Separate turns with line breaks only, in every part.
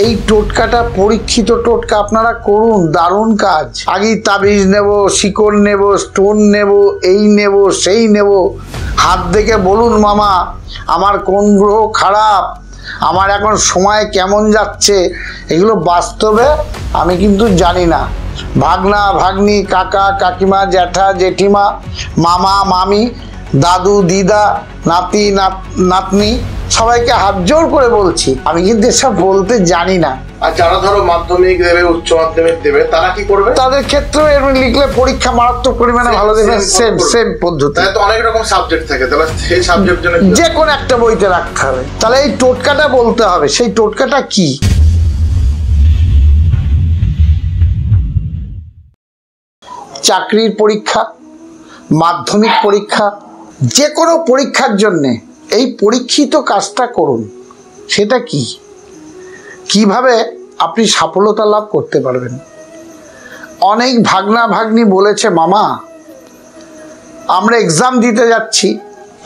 এই টোটকাটা পরীক্ষিত টোটকা, আপনারা করুন, দারুণ কাজ। আগেই তাবিজ নেব, শিকড় নেব, স্টোন নেব, এই নেব সেই নেব, হাত দেখে বলুন মামা আমার কোন গ্রহ খারাপ, আমার এখন সময় কেমন যাচ্ছে, এগুলো বাস্তবে আমি কিন্তু জানি না। ভাগনা ভাগ্নি, কাকা কাকিমা, জ্যাঠা জেঠিমা, মামা মামি, দাদু দিদা, নাতি নাতনি, সবাইকে হাত জোর করে বলছি আমি কিন্তু এসব বলতে জানি না।
আর যারা ধরো মাধ্যমিক দেবে, উচ্চ মাধ্যমিক দেবে, তারা কি করবে?
তাদের ক্ষেত্রেও এর লিখলে পরীক্ষা মারাত্মক পরিমাণে ভালো দেবে। সেম পদ্ধতি।
তাহলে তো অনেক রকম সাবজেক্ট থাকে, তাহলে সেই সাবজেক্ট জন্য
যে কোনো একটা বইতে রাখতে হবে। তাহলে এই টোটকাটা বলতে হবে, সেই টোটকাটা কি? চাকরির পরীক্ষা, মাধ্যমিক পরীক্ষা, যে কোনো পরীক্ষার জন্যে এই পরীক্ষিত কাজটা করুন। সেটা কি, কিভাবে আপনি সফলতা লাভ করতে পারবেন? অনেক ভাগনা ভাগ্নি বলেছে মামা আমরা এক্সাম দিতে যাচ্ছি,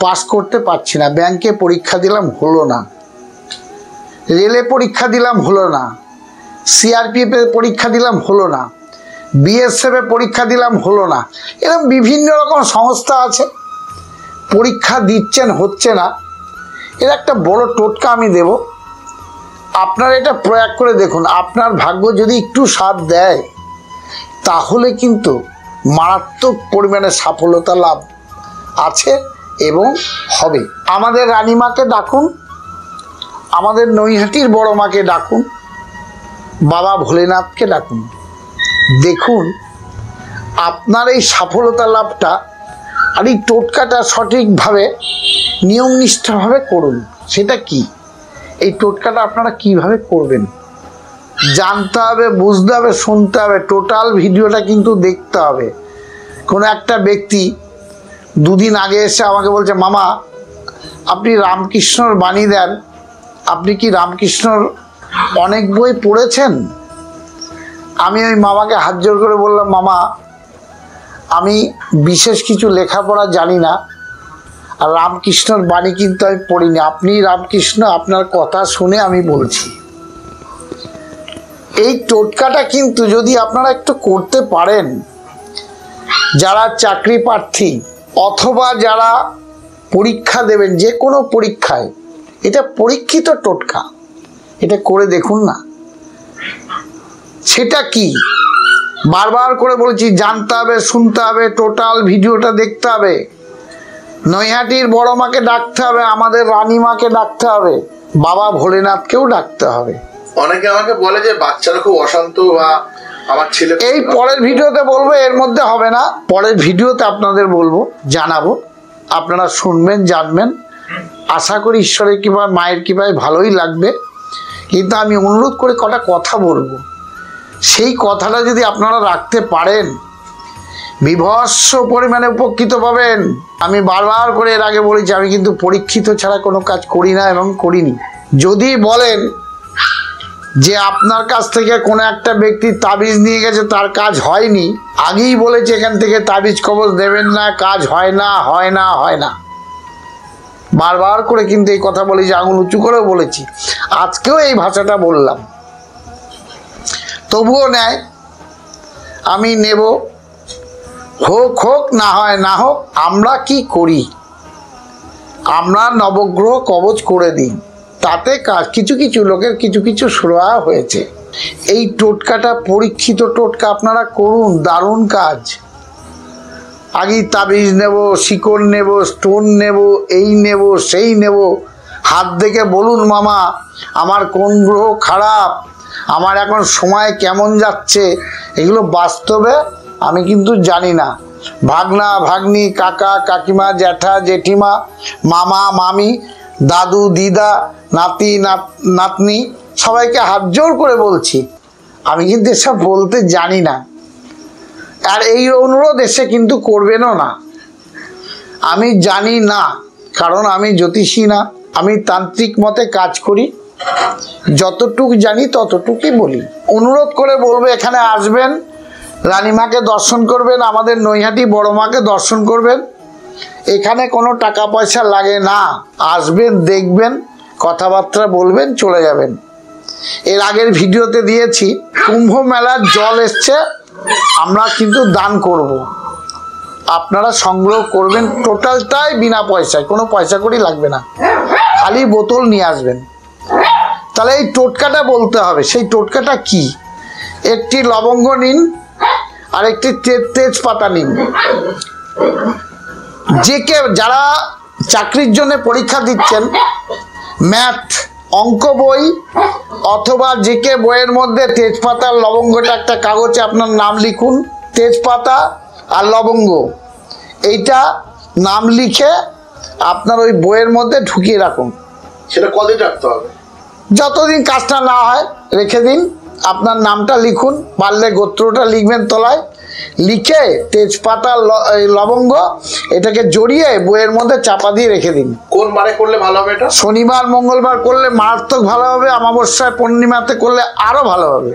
পাস করতে পারছি না, ব্যাংকে পরীক্ষা দিলাম হলো না, রেলে পরীক্ষা দিলাম হলো না, সিআরপিএফ এর পরীক্ষা দিলাম হলো না, বিএসএফ এ পরীক্ষা দিলাম হলো না। এরকম বিভিন্ন রকম সংস্থা আছে, পরীক্ষা দিচ্ছেন হচ্ছে না। এর একটা বড় টোটকা আমি দেব, আপনারা এটা প্রয়োগ করে দেখুন। আপনার ভাগ্য যদি একটু সাথ দেয় তাহলে কিন্তু মারাত্মক পরিমাণে সফলতা লাভ আছে এবং হবে। আমাদের রানীমাকে ডাকুন, আমাদের নৈহাটির বড় মাকে ডাকুন, বাবা ভোলেনাথকে ডাকুন, দেখুন আপনার এই সফলতা লাভটা আর এই টোটকাটা সঠিকভাবে নিয়মনিষ্ঠভাবে করুন। সেটা কি, এই টোটকাটা আপনারা কিভাবে করবেন জানতে হবে, বুঝতে হবে, শুনতে হবে, টোটাল ভিডিওটা কিন্তু দেখতে হবে। কোনো একটা ব্যক্তি দুদিন আগে এসে আমাকে বলছে মামা আপনি রামকৃষ্ণর বাণী দেন, আপনি কি রামকৃষ্ণর অনেক বই পড়েছেন? আমি ওই মামাকে হাত জোর করে বললাম মামা আমি বিশেষ কিছু লেখাপড়া জানি না, আর রামকৃষ্ণর বাণী কিন্তু আমি পড়িনি, আপনি রামকৃষ্ণ, আপনার কথা শুনে আমি বলছি। এই টোটকাটা কিন্তু যদি আপনারা একটু করতে পারেন, যারা চাকরি প্রার্থী অথবা যারা পরীক্ষা দেবেন, যে কোনো পরীক্ষায়, এটা পরীক্ষিত টোটকা, এটা করে দেখুন না। সেটা কি বারবার করে বলছি, জানতে হবে, শুনতে হবে, টোটাল ভিডিওটা দেখতে হবে, নৈহাটির বড় মাকে ডাকতে হবে, আমাদের রানীমাকে ডাকতে হবে, বাবা ভোলেনাথকেও ডাকতে হবে।
অনেকে আমাকে বলে যে বাচ্চারা খুব অশান্ত বা আমার ছেলে,
এই পরের ভিডিওতে বলবো, এর মধ্যে হবে না, পরের ভিডিওতে আপনাদের বলবো, জানাবো, আপনারা শুনবেন, জানবেন। আশা করি ঈশ্বরের কৃপায়, মায়ের কৃপায় ভালোই লাগবে। কিন্তু আমি অনুরোধ করে কটা কথা বলবো, সেই কথাটা যদি আপনারা রাখতে পারেন বিভৎস পরিমাণে উপকৃত পাবেন। আমি বারবার করে এর আগে বলেছি আমি কিন্তু পরীক্ষিত ছাড়া কোনো কাজ করি না এবং করিনি। যদি বলেন যে আপনার কাছ থেকে কোনো একটা ব্যক্তি তাবিজ নিয়ে গেছে, তার কাজ হয়নি, আগেই বলেছে এখান থেকে তাবিজ কবজ দেবেন না, কাজ হয় না, হয় না, হয় না, বারবার করে কিন্তু এই কথা বলেছি, আঙুল উঁচু করেও বলেছি, আজকেও এই ভাষাটা বললাম। তবুও নেয়, আমি নেব, হোক হোক, না হয় না হোক। আমরা কি করি, আমরা নবগ্রহ কবচ করে দিই, তাতে কাজ কিছু কিছু লোকের কিছু কিছু সুরাহা হয়েছে। এই টোটকাটা পরীক্ষিত টোটকা, আপনারা করুন, দারুণ কাজ। আগেই তাবিজ নেব, শিকড় নেব, স্টোন নেব, এই নেব সেই নেব, হাত দেখে বলুন মামা আমার কোন গ্রহ খারাপ, আমার এখন সময় কেমন যাচ্ছে, এগুলো বাস্তবে আমি কিন্তু জানি না। ভাগনা ভাগ্নি, কাকা কাকিমা, জ্যাঠা জেঠিমা, মামা মামি, দাদু দিদা, নাতি নাতনি, সবাইকে হাত জোর করে বলছি আমি কিন্তু এসব বলতে জানি না। আর এই অনুরোধ এসে কিন্তু করবেনও না, আমি জানি না, কারণ আমি জ্যোতিষী না, আমি তান্ত্রিক মতে কাজ করি, যতটুকু জানি ততটুকুই বলি। অনুরোধ করে বলবো এখানে আসবেন, রানীমাকে দর্শন করবেন, আমাদের নৈহাটি বড় মাকে দর্শন করবেন। এখানে কোনো টাকা পয়সা লাগে না, আসবেন, দেখবেন, কথাবার্তা বলবেন, চলে যাবেন। এর আগের ভিডিওতে দিয়েছি, কুম্ভ মেলার জল এসছে, আমরা কিন্তু দান করব। আপনারা সংগ্রহ করবেন, টোটালটাই বিনা পয়সায়, কোনো পয়সা করি লাগবে না, খালি বোতল নিয়ে আসবেন। তাহলে এই টোটকাটা বলতে হবে, সেই টোটকাটা কি? একটি লবঙ্গ নিন আর একটি তেজপাতা নিন। যারা চাকরির জন্য পরীক্ষা দিচ্ছেন, ম্যাথ অঙ্ক বই অথবা জিকে বইয়ের মধ্যে তেজপাতা লবঙ্গটা একটা কাগজে আপনার নাম লিখুন, তেজপাতা আর লবঙ্গ এইটা নাম লিখে আপনার ওই বইয়ের মধ্যে ঢুকিয়ে রাখুন।
সেটা কদিন রাখতে হবে?
যতদিন কাজটা না হয় রেখে দিন। আপনার নামটা লিখুন, পারলে গোত্রটা লিখবেন তলায়, লিখে তেজপাতা লবঙ্গ এটাকে জড়িয়ে বইয়ের মধ্যে চাপা দিয়ে রেখে দিন।
কোন বারে করলে ভালো হবে এটা?
শনিবার মঙ্গলবার করলে মারাত্মক ভালো হবে, অমাবস্যায় পূর্ণিমাতে করলে আরো ভালো হবে।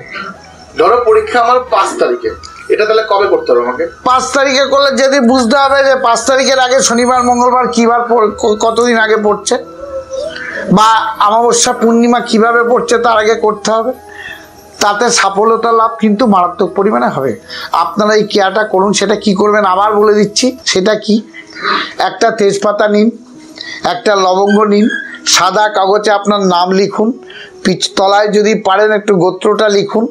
ধরো পরীক্ষা আমার 5 তারিখে, এটা তাহলে কবে করতে হবে আমাকে?
5 তারিখে করলে যদি বুঝতে হবে যে 5 তারিখের আগে শনিবার মঙ্গলবার কিবার কতদিন আগে পড়ছে, বা অমাবস্যা পূর্ণিমা কিভাবে পড়ছে তার আগে করতে হবে। তাতে সফলতা লাভ কিন্তু মারাত্মক পরিমাণে হবে। আপনারা এই ক্রিয়াটা করুন। সেটা কি করবেন আবার বলে দিচ্ছি, সেটা কি? একটা তেজপাতা নিন, একটা লবঙ্গ নিন, সাদা কাগজে আপনার নাম লিখুন, তলায় যদি পারেন একটু গোত্রটা লিখুন,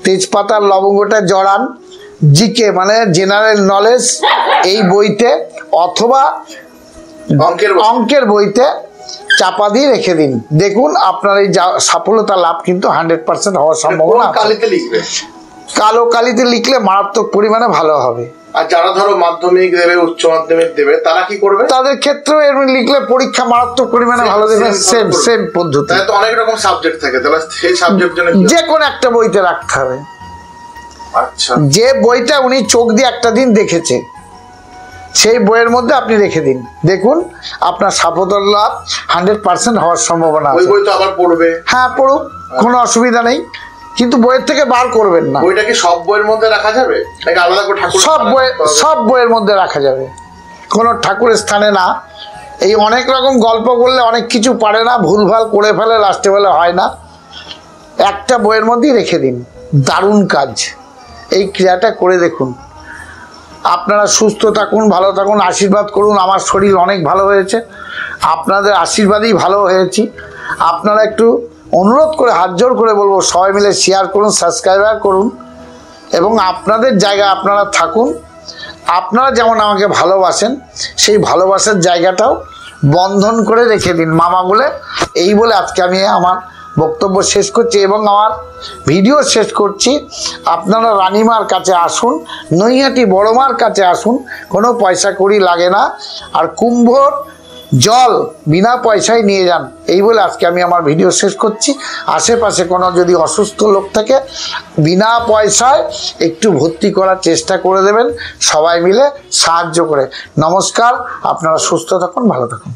তেজপাতার লবঙ্গটা জড়ান জিকে মানে জেনারেল নলেজ এই বইতে অথবা অঙ্কের বইতে চাপা দিয়ে রেখে দিন। দেখুন আপনার এই সফলতা লাভ কিন্তু 100% হওয়ার সম্ভাবনা।
কালিতে লিখবে?
কালো কালিতে লিখলে মারাত্মক পরিমাণে ভালো হবে।
আর যারা ধরো মাধ্যমিক দেবে, উচ্চ মাধ্যমিক দেবে, তারা কি করবে?
তাদের ক্ষেত্রেও এরকম লিখলে পরীক্ষা মারাত্মক পরিমাণে ভালো দেবে। সেম পদ্ধতি।
তাহলে তো অনেক রকম সাবজেক্ট থাকে, তাহলে সেই সাবজেক্ট জন্য
যে কোনো একটা বইতে রাখতে হবে।
আচ্ছা,
যে বইটা উনি চোখ দিয়ে একটা দিন দেখেছে সেই বইয়ের মধ্যে আপনি রেখে দিন। দেখুন আপনার সফলতা লাভ 100% হওয়ার সম্ভাবনা আছে।
ওই বই তো আবার পড়বে?
হ্যাঁ পড়ুক, কোনো অসুবিধা নেই, কিন্তু বইয়ের থেকে বার করবেন না।
বইটা কি সব বইয়ের মধ্যে রাখা যাবে নাকি আলাদা করে ঠাকুর?
সব বইয়ের মধ্যে রাখা যাবে, কোনো ঠাকুরের স্থানে না। এই অনেক রকম গল্প করলে অনেক কিছু পারে না, ভুলভাল করে ফেলে, লাস্টে বলে হয় না। একটা বইয়ের মধ্যেই রেখে দিন, দারুণ কাজ। এই ক্রিয়াটা করে দেখুন, আপনারা সুস্থ থাকুন, ভালো থাকুন, আশীর্বাদ করুন। আমার শরীর অনেক ভালো হয়েছে, আপনাদের আশীর্বাদেই ভালো হয়েছি। আপনারা একটু অনুরোধ করে হাত জোর করে বলবো, সবাই মিলে শেয়ার করুন, সাবস্ক্রাইবার করুন, এবং আপনাদের জায়গায় আপনারা থাকুন। আপনারা যেমন আমাকে ভালোবাসেন সেই ভালোবাসার জায়গাটাও বন্ধন করে রেখে দিন মামা বলে। এই বলে আজকে আমি আমার বক্তব্য শেষ করছি এবং আমার ভিডিও শেষ করছি। আপনারা রানীমার কাছে আসুন, নৈহাটি বড়মার কাছে আসুন, কোনো পয়সা কড়ি লাগে না। আর কুম্ভর জল বিনা পয়সায় নিয়ে যান। এই বলে আজকে আমি আমার ভিডিও শেষ করছি। আশেপাশে কোনো যদি অসুস্থ লোক থাকে বিনা পয়সায় একটু ভর্তি করার চেষ্টা করে দেবেন, সবাই মিলে সাহায্য করে। নমস্কার, আপনারা সুস্থ থাকুন, ভালো থাকুন।